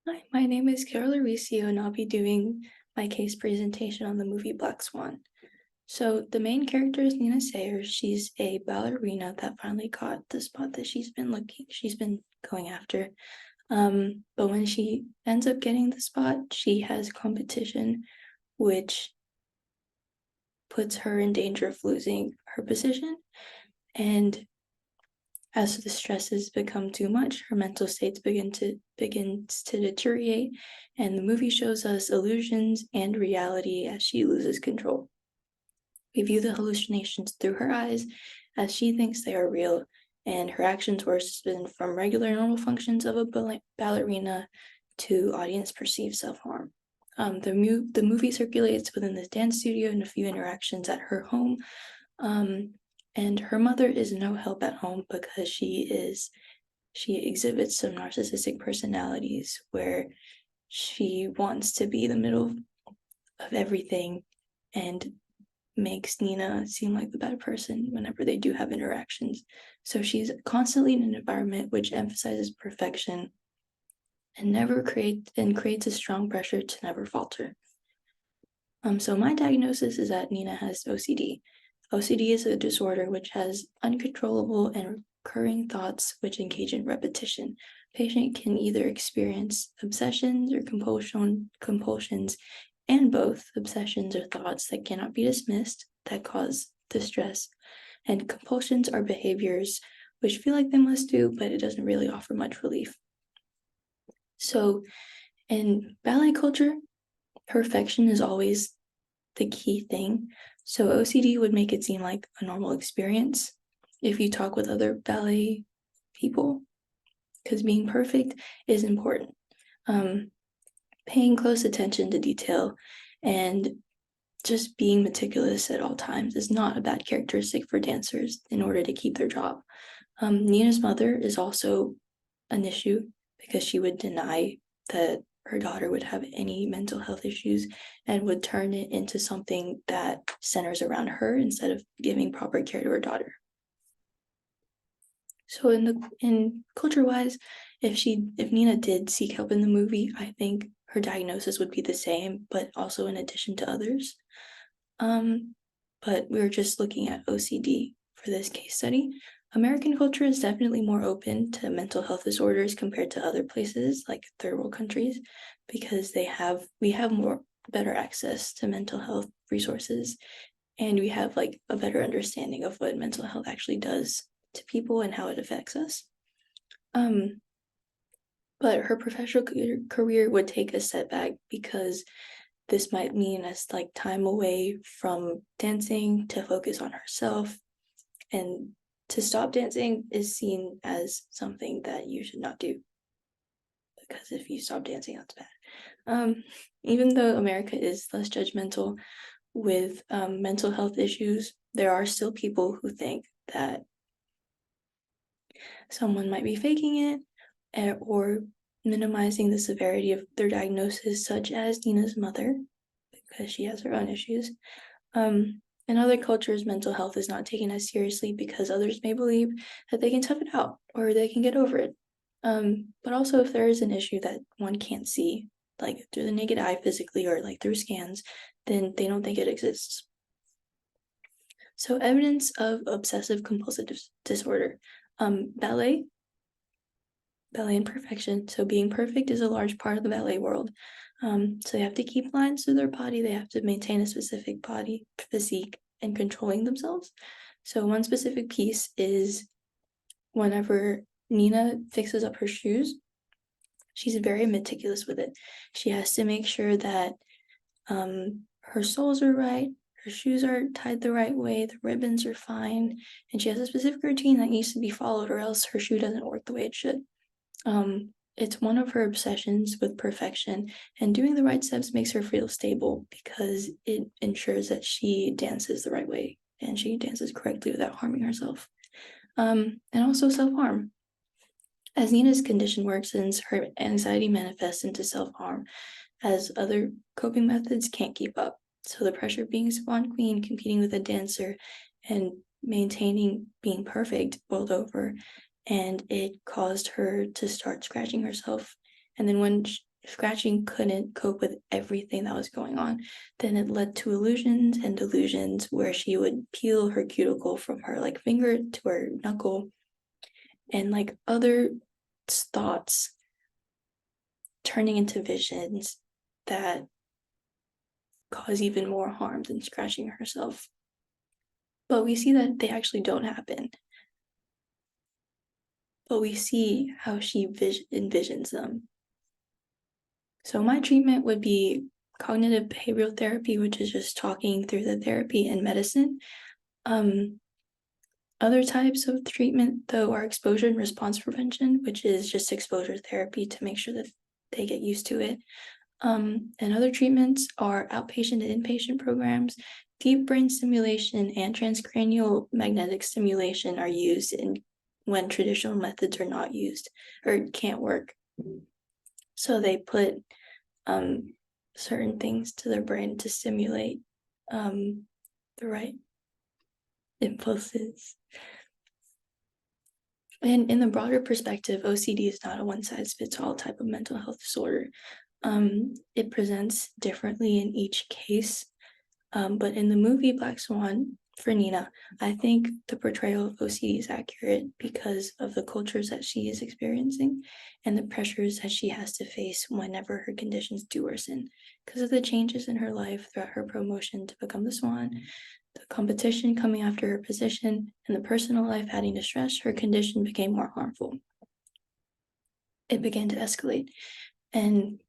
Hi, my name is Kiara Lauricio, and I'll be doing my case presentation on the movie Black Swan. So the main character is Nina Sayers. She's a ballerina that finally got the spot that she's been going after. But when she ends up getting the spot, she has competition, which puts her in danger of losing her position. And as the stresses become too much, her mental states begins to deteriorate, and the movie shows us illusions and reality as she loses control. We view the hallucinations through her eyes as she thinks they are real, and her actions worsen from regular normal functions of a ballerina to audience perceived self-harm. The movie circulates within the dance studio and a few interactions at her home. And her mother is no help at home because she exhibits some narcissistic personalities where she wants to be the middle of everything and makes Nina seem like the bad person whenever they do have interactions. So she's constantly in an environment which emphasizes perfection and creates a strong pressure to never falter. So my diagnosis is that Nina has OCD. OCD is a disorder which has uncontrollable and recurring thoughts which engage in repetition. Patient can either experience obsessions or compulsions, and both obsessions are thoughts that cannot be dismissed that cause distress, and compulsions are behaviors which feel like they must do, but it doesn't really offer much relief. So in ballet culture, perfection is always the key thing. So OCD would make it seem like a normal experience if you talk with other ballet people, because being perfect is important. Paying close attention to detail and just being meticulous at all times is not a bad characteristic for dancers in order to keep their job. Nina's mother is also an issue because she would deny that her daughter would have any mental health issues and would turn it into something that centers around her instead of giving proper care to her daughter. So in culture wise, if Nina did seek help in the movie, I think her diagnosis would be the same, but also in addition to others. But we were just looking at OCD for this case study. American culture is definitely more open to mental health disorders compared to other places like third world countries because we have more better access to mental health resources, and we have like a better understanding of what mental health actually does to people and how it affects us. But her professional career would take a setback because this might mean as like time away from dancing to focus on herself, and to stop dancing is seen as something that you should not do because if you stop dancing, that's bad. Even though America is less judgmental with mental health issues, there are still people who think that someone might be faking it or minimizing the severity of their diagnosis, such as Nina's mother, because she has her own issues. In other cultures, mental health is not taken as seriously because others may believe that they can tough it out or they can get over it. But also, if there is an issue that one can't see, like through the naked eye physically or like through scans, then they don't think it exists. So, evidence of obsessive compulsive disorder. Ballet and perfection. So being perfect is a large part of the ballet world. So they have to keep lines to their body. They have to maintain a specific body physique and controlling themselves. So one specific piece is whenever Nina fixes up her shoes, she's very meticulous with it. She has to make sure that her soles are right, her shoes are tied the right way, the ribbons are fine, and she has a specific routine that needs to be followed or else her shoe doesn't work the way it should. It's one of her obsessions with perfection, and doing the right steps makes her feel stable because it ensures that she dances the right way and she dances correctly without harming herself. And also self-harm. As Nina's condition worsens, her anxiety manifests into self-harm as other coping methods can't keep up. So the pressure of being Swan Queen, competing with a dancer, and maintaining being perfect boiled over, and it caused her to start scratching herself. And then scratching couldn't cope with everything that was going on. Then it led to illusions and delusions where she would peel her cuticle from her like finger to her knuckle, and like other thoughts turning into visions that cause even more harm than scratching herself. But we see that they actually don't happen. But we see how she envisions them. So my treatment would be cognitive behavioral therapy, which is just talking through the therapy and medicine. Other types of treatment, though, are exposure and response prevention, which is just exposure therapy to make sure that they get used to it. And other treatments are outpatient and inpatient programs. Deep brain stimulation and transcranial magnetic stimulation are used when traditional methods are not used or can't work. So they put certain things to their brain to stimulate the right impulses. And in the broader perspective, OCD is not a one-size-fits-all type of mental health disorder. It presents differently in each case. But in the movie Black Swan, for Nina, I think the portrayal of OCD is accurate because of the cultures that she is experiencing and the pressures that she has to face whenever her conditions do worsen. Because of the changes in her life throughout her promotion to become the Swan, the competition coming after her position, and the personal life adding to stress, her condition became more harmful. It began to escalate, and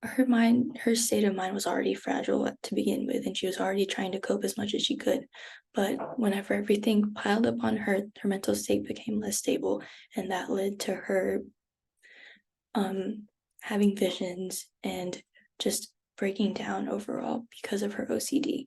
her state of mind was already fragile to begin with, and she was already trying to cope as much as she could. But whenever everything piled up on her, her mental state became less stable, and that led to her having visions and just breaking down overall because of her OCD.